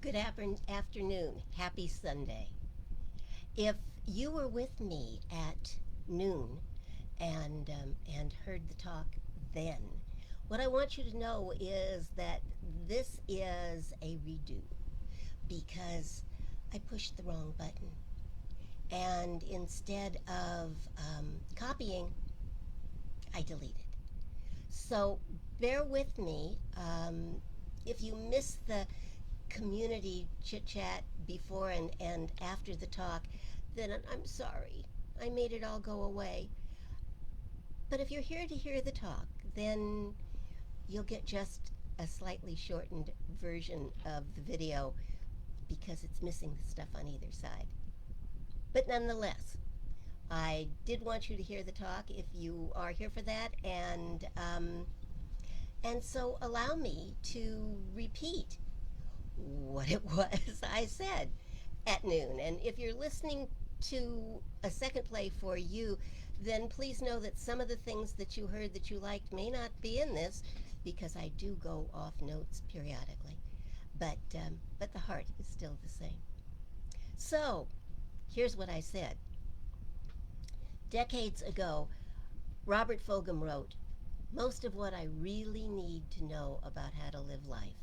Afternoon. Happy Sunday. If you were with me at noon and heard the talk then, what I want you to know is that this is a redo because I pushed the wrong button. And instead of copying, I deleted. So bear with me. If you miss the community chit chat before and after the talk, then I'm sorry. I made it all go away. But if you're here to hear the talk, then you'll get just a slightly shortened version of the video because it's missing the stuff on either side. But nonetheless, I did want you to hear the talk if you are here for that, and so allow me to repeat what it was I said at noon. And if you're listening to a second play for you, then please know that some of the things that you heard that you liked may not be in this because I do go off notes periodically. But the heart is still the same. So, here's what I said. Decades ago, Robert Fulghum wrote, "Most of what I really need to know about how to live life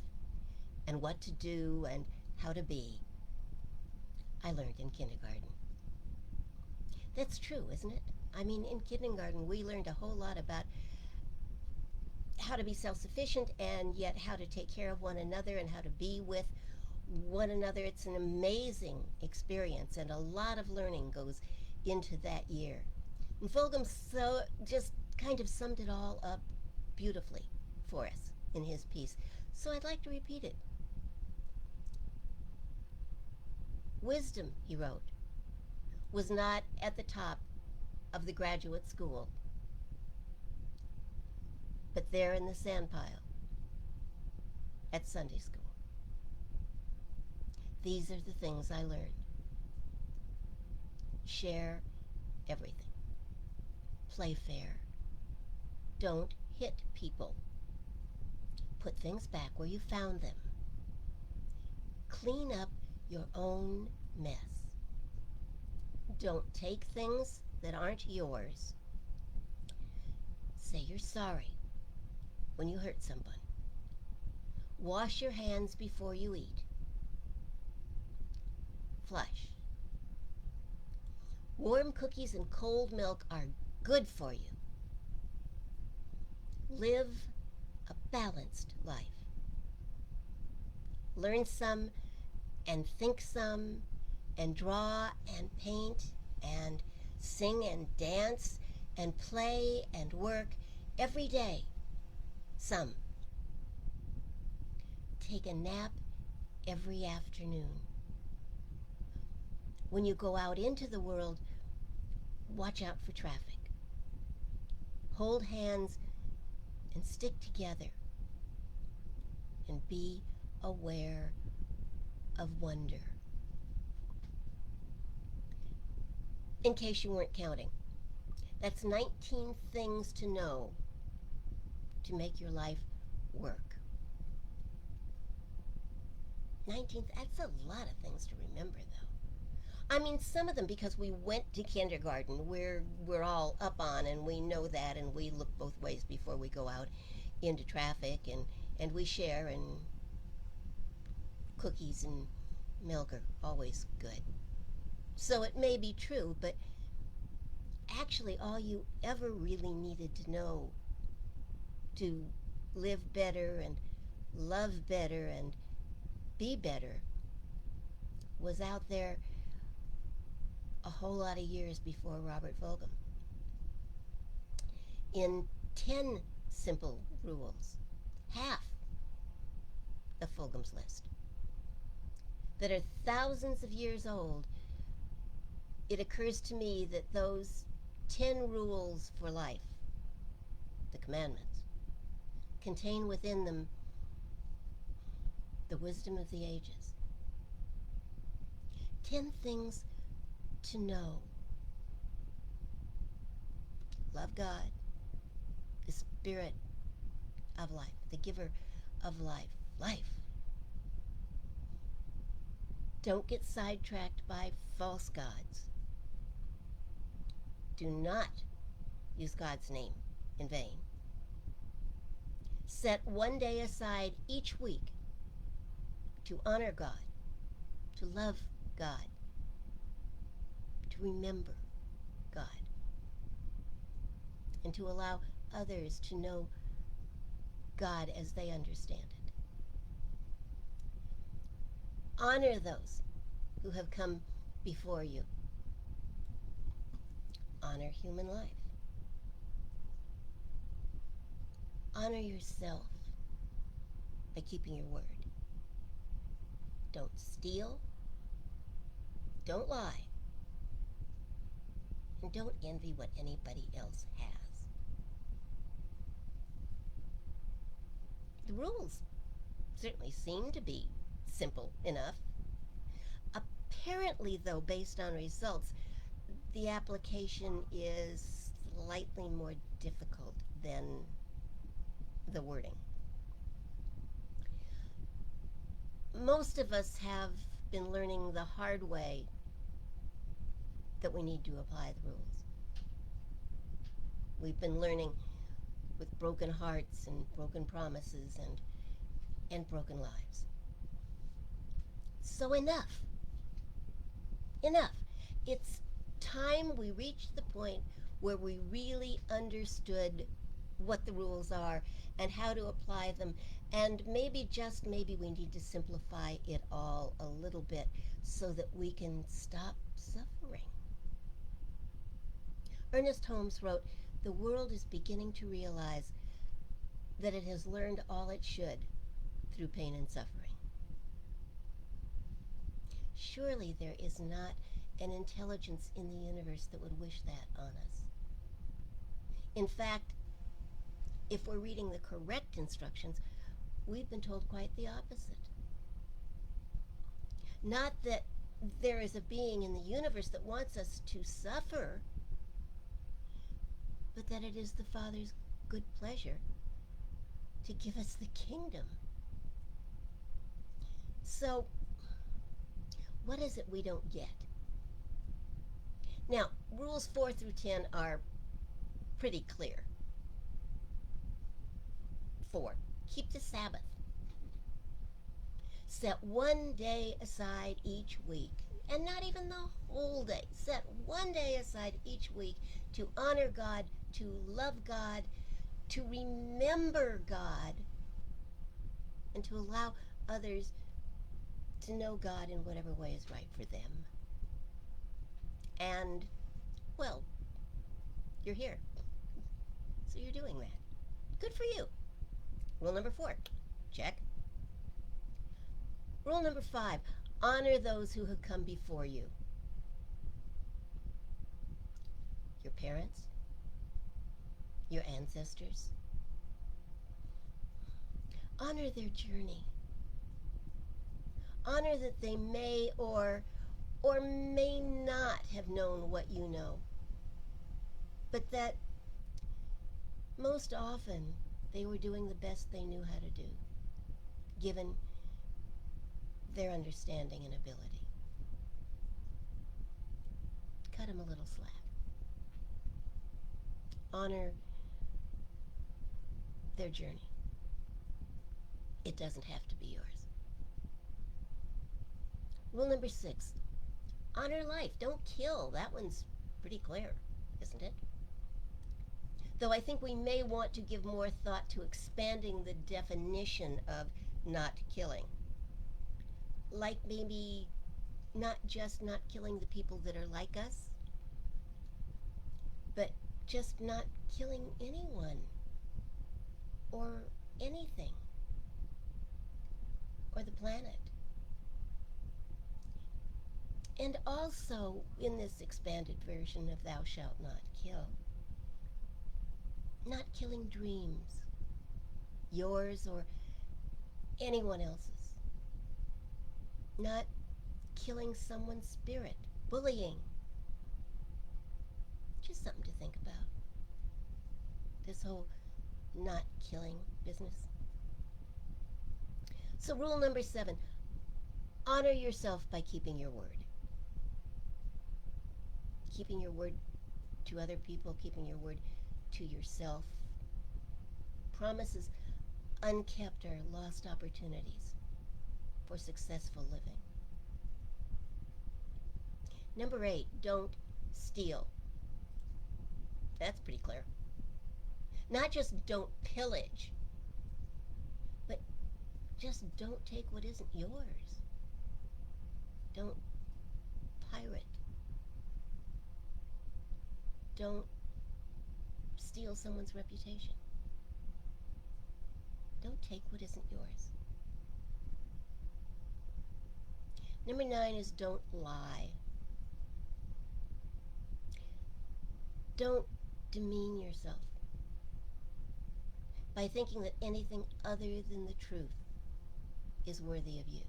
and what to do and how to be, I learned in kindergarten." That's true, isn't it? I mean, in kindergarten, we learned a whole lot about how to be self-sufficient and yet how to take care of one another and how to be with one another. It's an amazing experience, and a lot of learning goes into that year. And Fulghum so just kind of summed it all up beautifully for us in his piece. So I'd like to repeat it. Wisdom, he wrote, was not at the top of the graduate school, but there in the sandpile at Sunday school. These are the things I learned. Share everything. Play fair. Don't hit people. Put things back where you found them. Clean up your own mess. Don't take things that aren't yours. Say you're sorry when you hurt someone. Wash your hands before you eat. Flush. Warm cookies and cold milk are good for you. Live a balanced life. Learn some and think some and draw and paint and sing and dance and play and work every day. Some. Take a nap every afternoon. When you go out into the world, watch out for traffic. Hold hands and stick together. And be aware of wonder. In case you weren't counting, that's 19 things to know to make your life work. 19, that's a lot of things to remember, though. I mean, some of them because we went to kindergarten, we're all up on, and we know that, and we look both ways before we go out into traffic, and we share, and cookies and milk are always good. So it may be true, but actually all you ever really needed to know to live better and love better and be better was out there a whole lot of years before Robert Fulghum. In 10 simple rules, half of Fulgham's list, that are thousands of years old, it occurs to me that those 10 rules for life, the commandments, contain within them the wisdom of the ages. 10 things to know. Love God, the spirit of life, the giver of life. Life. Don't get sidetracked by false gods. Do not use God's name in vain. Set one day aside each week to honor God, to love God, to remember God, and to allow others to know God as they understand it. Honor those who have come before you. Honor human life. Honor yourself by keeping your word. Don't steal, don't lie, and don't envy what anybody else has. The rules certainly seem to be simple enough. Apparently, though, based on results, the application is slightly more difficult than the wording. Most of us have been learning the hard way that we need to apply the rules. We've been learning with broken hearts and broken promises and broken lives. So enough. Enough. It's time we reached the point where we really understood what the rules are and how to apply them, and maybe, just maybe, we need to simplify it all a little bit so that we can stop suffering. Ernest Holmes wrote, "The world is beginning to realize that it has learned all it should through pain and suffering." Surely there is not an intelligence in the universe that would wish that on us. In fact, if we're reading the correct instructions, we've been told quite the opposite. Not that there is a being in the universe that wants us to suffer, but that it is the Father's good pleasure to give us the kingdom. So, what is it we don't get? Now, rules 4 through 10 are pretty clear. 4. Keep the Sabbath. Set one day aside each week, and not even the whole day. Set one day aside each week to honor God, to love God, to remember God, and to allow others to know God in whatever way is right for them. And, well, you're here. So you're doing that. Good for you. Rule number 4, check. Rule number 5, honor those who have come before you. Your parents, your ancestors. Honor their journey. Honor that they may or may not have known what you know, but that most often they were doing the best they knew how to do, given their understanding and ability. Cut them a little slack. Honor their journey. It doesn't have to be yours. Rule number 6, honor life. Don't kill. That one's pretty clear, isn't it? Though I think we may want to give more thought to expanding the definition of not killing. Like maybe not just not killing the people that are like us, but just not killing anyone or anything or the planet. And also, in this expanded version of Thou Shalt Not Kill, not killing dreams, yours or anyone else's. Not killing someone's spirit, bullying. Just something to think about. This whole not killing business. So rule number 7, Honor yourself by keeping your word. Keeping your word to other people, keeping your word to yourself. Promises unkept are lost opportunities for successful living. Number 8, don't steal. That's pretty clear. Not just don't pillage, but just don't take what isn't yours. Don't pirate. Don't steal someone's reputation. Don't take what isn't yours. Number 9 is don't lie. Don't demean yourself by thinking that anything other than the truth is worthy of you.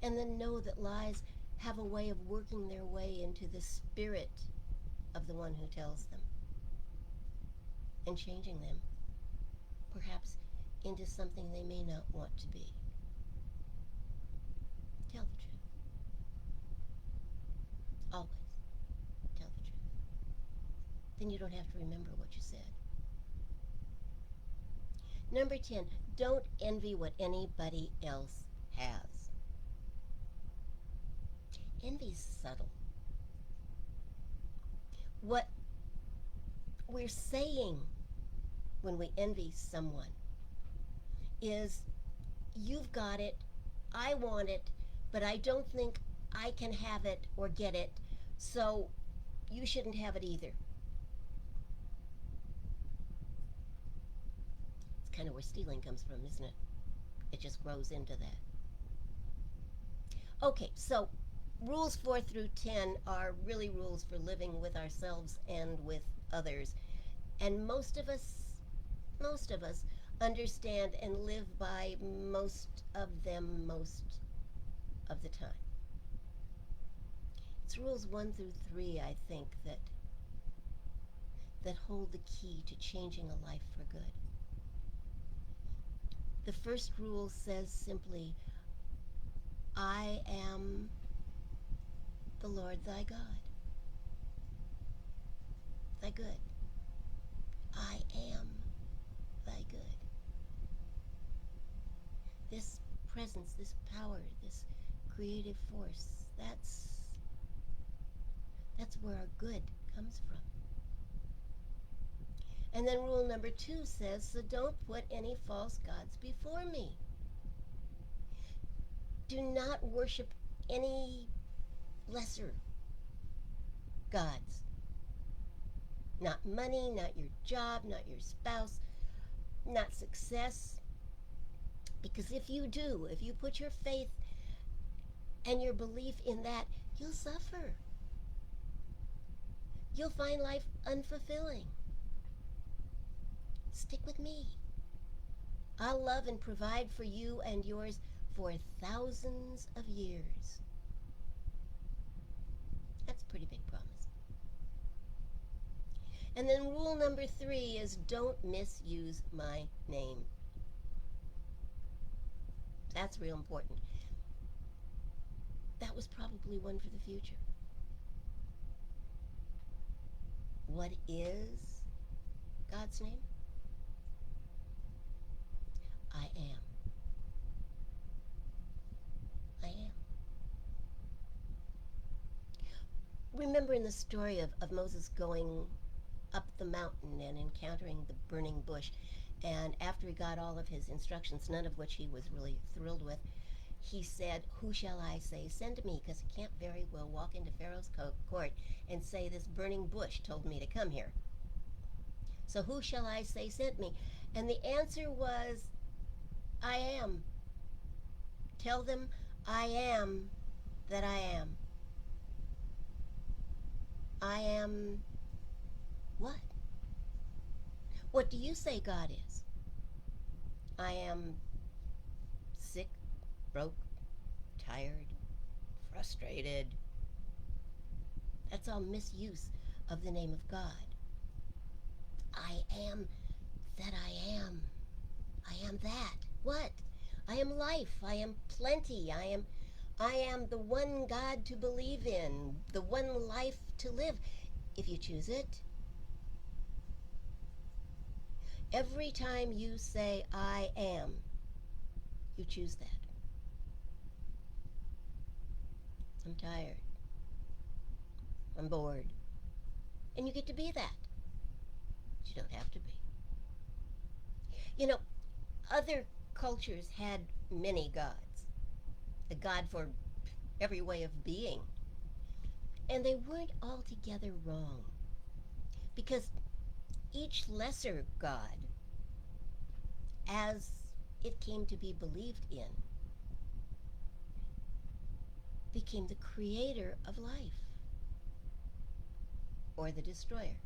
And then know that lies have a way of working their way into the spirit of the one who tells them and changing them, perhaps into something they may not want to be. Tell the truth. Always tell the truth. Then you don't have to remember what you said. Number 10, don't envy what anybody else has. Envy's subtle. What we're saying when we envy someone is, you've got it, I want it, but I don't think I can have it or get it, so you shouldn't have it either. It's kind of where stealing comes from, isn't it? It just grows into that. Okay, so rules 4 through 10 are really rules for living with ourselves and with others. And most of us understand and live by most of them most of the time. It's rules 1 through 3, I think, that hold the key to changing a life for good. The first rule says simply, I am the Lord thy God, thy good. I am thy good. This presence, this power, this creative force, that's where our good comes from. And then rule number 2 says, so don't put any false gods before me. Do not worship any lesser gods. Not money, not your job, not your spouse, not success. Because if you do, if you put your faith and your belief in that, you'll suffer. You'll find life unfulfilling. Stick with me. I'll love and provide for you and yours for thousands of years. That's a pretty big promise. And then rule number 3 is don't misuse my name. That's real important. That was probably one for the future. What is God's name? I am. I am. Remember in the story of Moses going up the mountain and encountering the burning bush, and after he got all of his instructions, none of which he was really thrilled with, he said, who shall I say send me? Because he can't very well walk into Pharaoh's court and say, this burning bush told me to come here. So who shall I say sent me? And the answer was, I am. Tell them I am that I am. I am what? What do you say God is? I am sick, broke, tired, frustrated. That's all misuse of the name of God. I am that I am. I am that. What? I am life. I am plenty. I am the one God to believe in, the one life to live, if you choose it. Every time you say, I am, you choose that. I'm tired. I'm bored. And you get to be that. But you don't have to be. You know, other cultures had many gods. A god for every way of being. And they weren't altogether wrong. Because each lesser god, as it came to be believed in, became the creator of life, or the destroyer.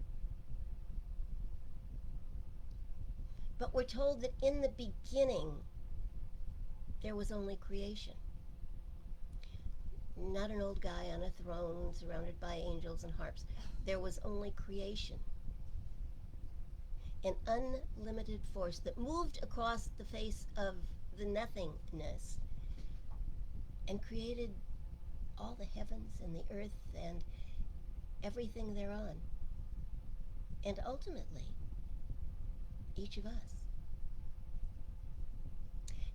But we're told that in the beginning, there was only creation. Not an old guy on a throne surrounded by angels and harps. There was only creation. An unlimited force that moved across the face of the nothingness and created all the heavens and the earth and everything thereon. And ultimately, each of us.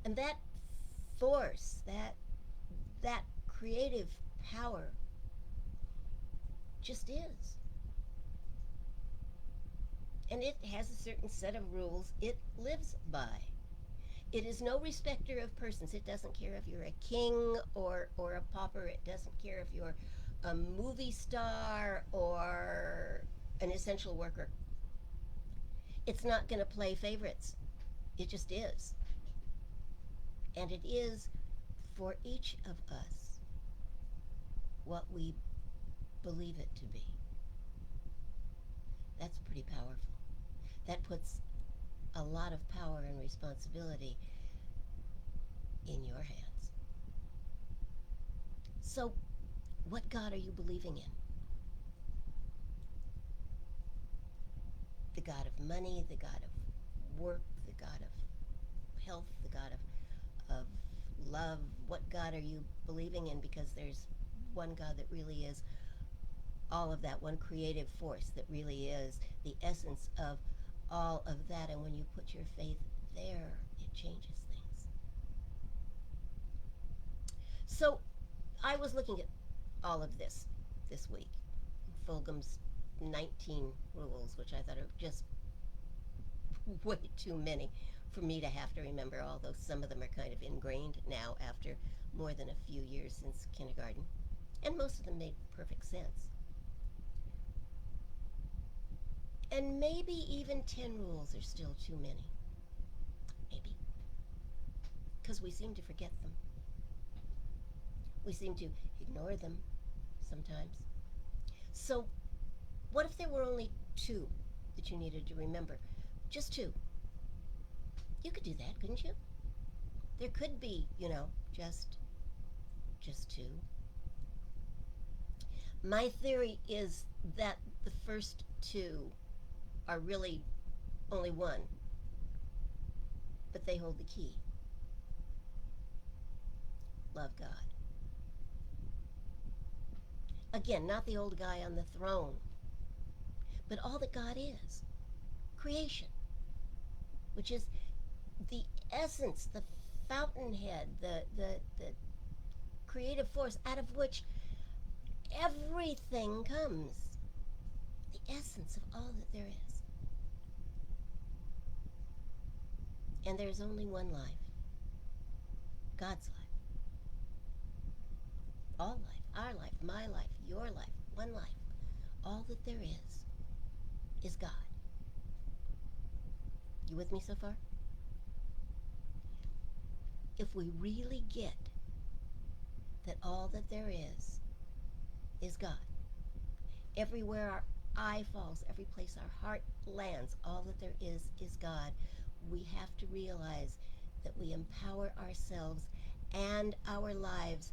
And that force, that creative power just is. And it has a certain set of rules it lives by. It is no respecter of persons. It doesn't care if you're a king or a pauper. It doesn't care if you're a movie star or an essential worker. It's not going to play favorites. It just is. And it is for each of us what we believe it to be. That's pretty powerful. That puts a lot of power and responsibility in your hands. So, what God are you believing in? The God of money, the God of work, the God of health, the God of love? What God are you believing in? Because there's one God that really is all of that, one creative force that really is the essence of all of that. And when you put your faith there, it changes things. So I was looking at all of this week. Fulghum's 19 rules, which I thought are just way too many for me to have to remember, although some of them are kind of ingrained now after more than a few years since kindergarten. And most of them made perfect sense. And maybe even 10 rules are still too many. Maybe. Because we seem to forget them. We seem to ignore them sometimes. So, what if there were only 2 that you needed to remember? Just 2. You could do that, couldn't you? There could be, just 2. My theory is that the first 2 are really only 1, but they hold the key. Love God. Again, not the old guy on the throne, but all that God is. Creation, which is the essence, the fountainhead, the creative force out of which everything comes. The essence of all that there is. And there's only one life. God's life. All life. Our life. My life. Your life. One life. All that there is God. You with me so far? If we really get that all that there is God, everywhere our eye falls, every place our heart lands, all that there is God, we have to realize that we empower ourselves and our lives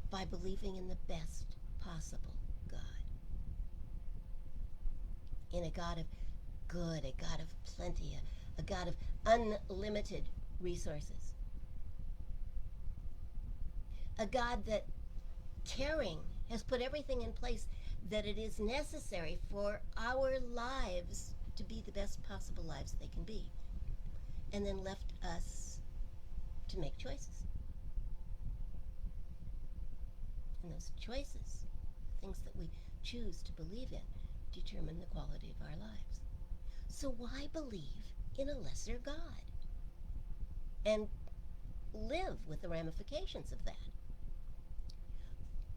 by believing in the best possible God. In a God of good, a God of plenty, a God of unlimited resources. a God that caring has put everything in place that it is necessary for our lives to be the best possible lives they can be, and then left us to make choices. And those choices, things that we choose to believe in, determine the quality of our lives. So why believe in a lesser God and live with the ramifications of that?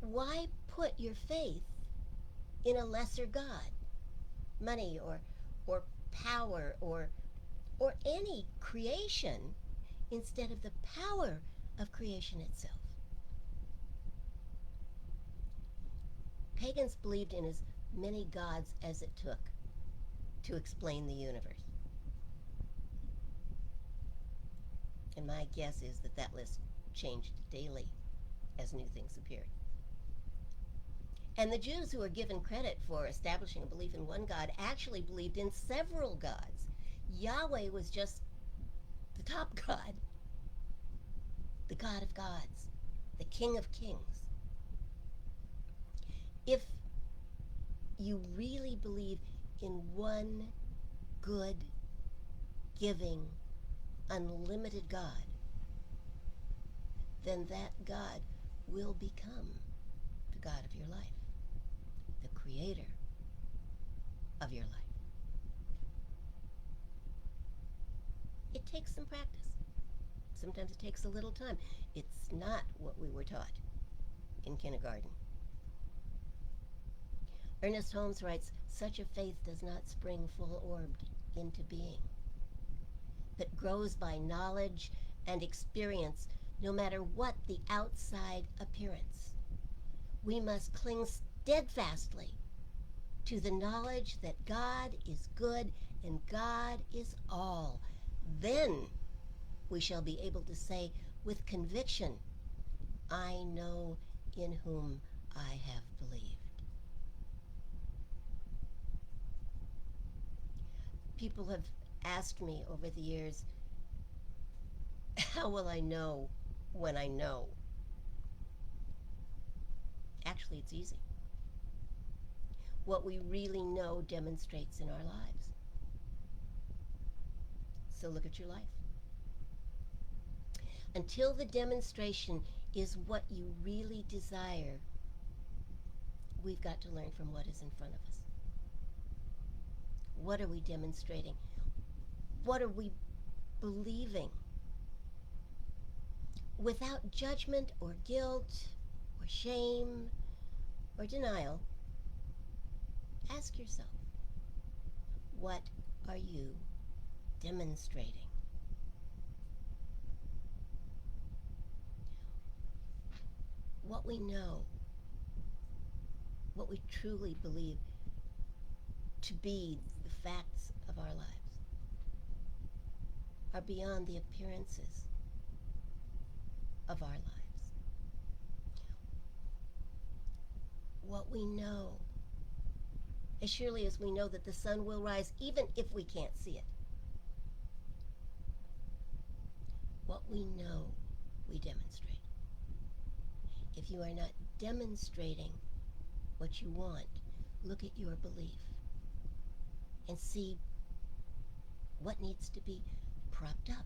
Why put your faith in a lesser God, money or power or any creation instead of the power of creation itself? Pagans believed in as many gods as it took to explain the universe. And my guess is that that list changed daily as new things appeared. And the Jews who are given credit for establishing a belief in one God actually believed in several gods. Yahweh was just the top God, the God of gods, the King of kings. If you really believe in one good, giving, unlimited God, then that God will become the God of your life, the creator of your life. It takes some practice. Sometimes it takes a little time. It's not what we were taught in kindergarten. Ernest Holmes writes, such a faith does not spring full-orbed into being, but grows by knowledge and experience, no matter what the outside appearance. We must cling steadfastly to the knowledge that God is good and God is all. Then we shall be able to say with conviction, I know in whom I have believed. People have asked me over the years, how will I know when I know? Actually, it's easy. What we really know demonstrates in our lives. So look at your life. Until the demonstration is what you really desire, we've got to learn from what is in front of us. What are we demonstrating? What are we believing? Without judgment or guilt or shame or denial, ask yourself, what are you demonstrating? What we know, what we truly believe to be the facts of our lives, are beyond the appearances of our lives. What we know, as surely as we know that the sun will rise, even if we can't see it. What we know, we demonstrate. If you are not demonstrating what you want, look at your belief and see what needs to be propped up.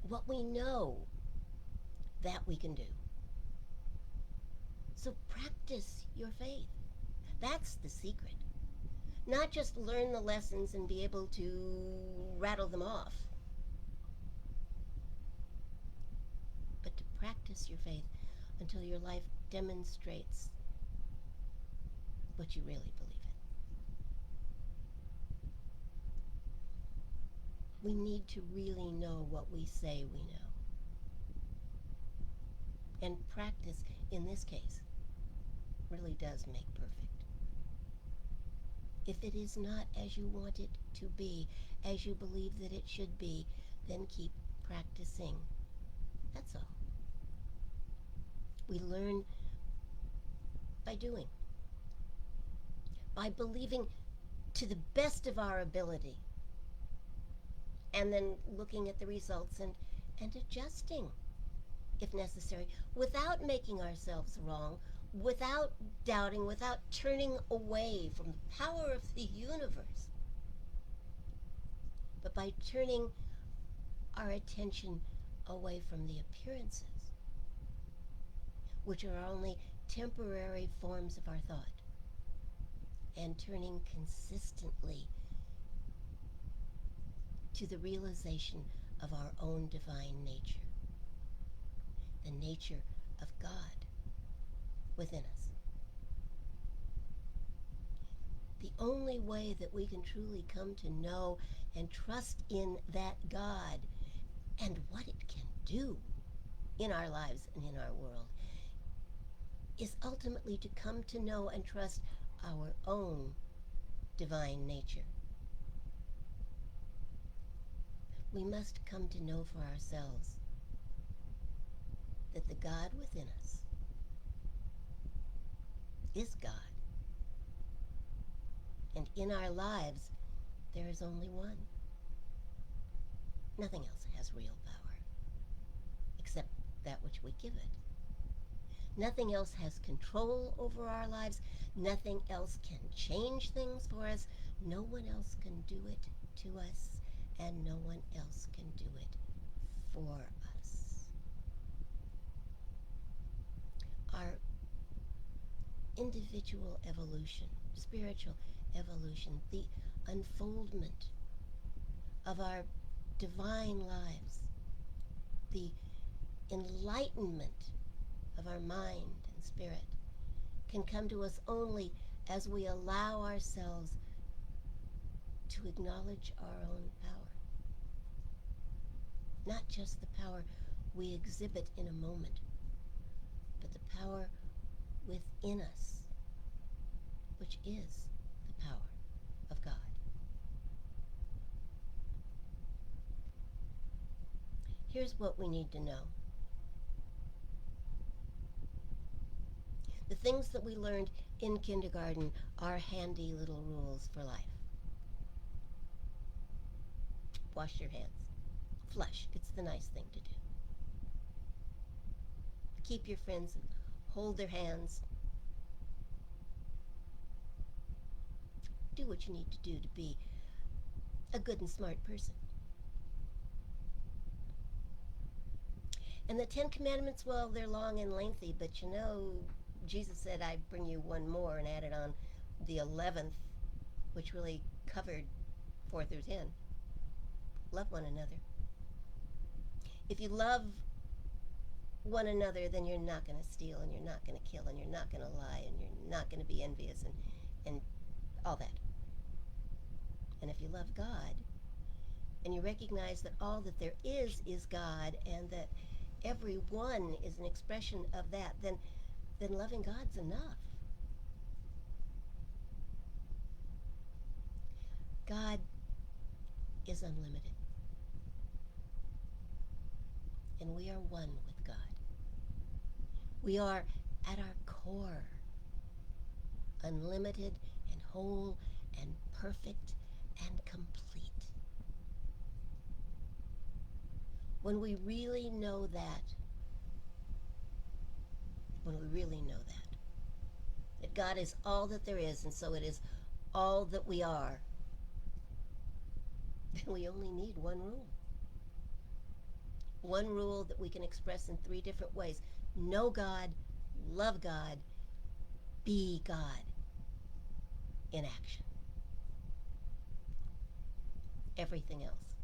What we know, that we can do. So practice your faith. That's the secret. Not just learn the lessons and be able to rattle them off, but to practice your faith until your life demonstrates what you really believe in. We need to really know what we say we know. And practice, in this case, really does make perfect. If it is not as you want it to be, as you believe that it should be, then keep practicing. That's all. We learn by doing, by believing to the best of our ability, and then looking at the results and adjusting if necessary, without making ourselves wrong, without doubting, without turning away from the power of the universe, but by turning our attention away from the appearances, which are only temporary forms of our thought, and turning consistently to the realization of our own divine nature, the nature of God within us. The only way that we can truly come to know and trust in that God and what it can do in our lives and in our world is ultimately to come to know and trust our own divine nature. We must come to know for ourselves that the God within us is God. And in our lives, there is only one. Nothing else has real power, except that which we give it. Nothing else has control over our lives. Nothing else can change things for us. No one else can do it to us, and no one else can do it for us. Our individual evolution, spiritual evolution, the unfoldment of our divine lives, the enlightenment of our mind and spirit can come to us only as we allow ourselves to acknowledge our own power. Not just the power we exhibit in a moment, but the power within us, which is the power of God. Here's what we need to know. The things that we learned in kindergarten are handy little rules for life. Wash your hands. Flush. It's the nice thing to do. Keep your friends and hold their hands. Do what you need to do to be a good and smart person. And the 10 Commandments, well, they're long and lengthy, but you know, Jesus said, I bring you one more, and added on the 11th, which really covered 4 through 10. Love one another. If you love one another, then you're not going to steal, and you're not going to kill, and you're not going to lie, and you're not going to be envious, and all that. And if you love God, and you recognize that all that there is God, and that everyone is an expression of that, then loving God's enough. God is unlimited. And we are one with God. We are, at our core, unlimited and whole and perfect and complete. When we really know that, that God is all that there is, and so it is all that we are, then we only need one rule. One rule that we can express in 3 different ways. Know God, love God, be God in action. Everything else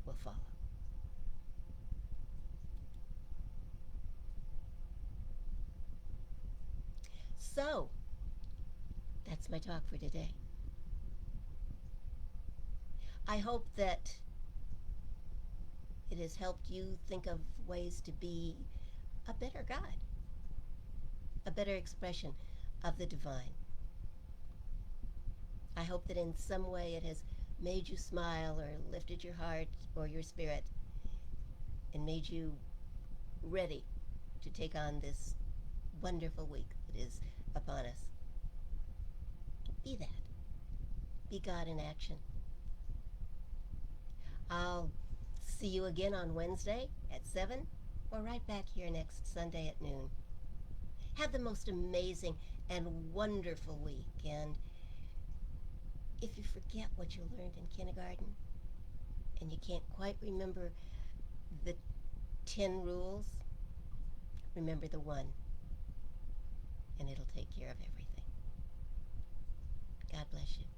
will follow. So, that's my talk for today. I hope that it has helped you think of ways to be a better God, a better expression of the divine. I hope that in some way it has made you smile or lifted your heart or your spirit and made you ready to take on this wonderful week that is upon us. Be that. Be God in action. I'll See you again on Wednesday at 7 or right back here next Sunday at noon. Have the most amazing and wonderful week. And if you forget what you learned in kindergarten and you can't quite remember the 10 rules, remember the one, and it'll take care of everything. God bless you.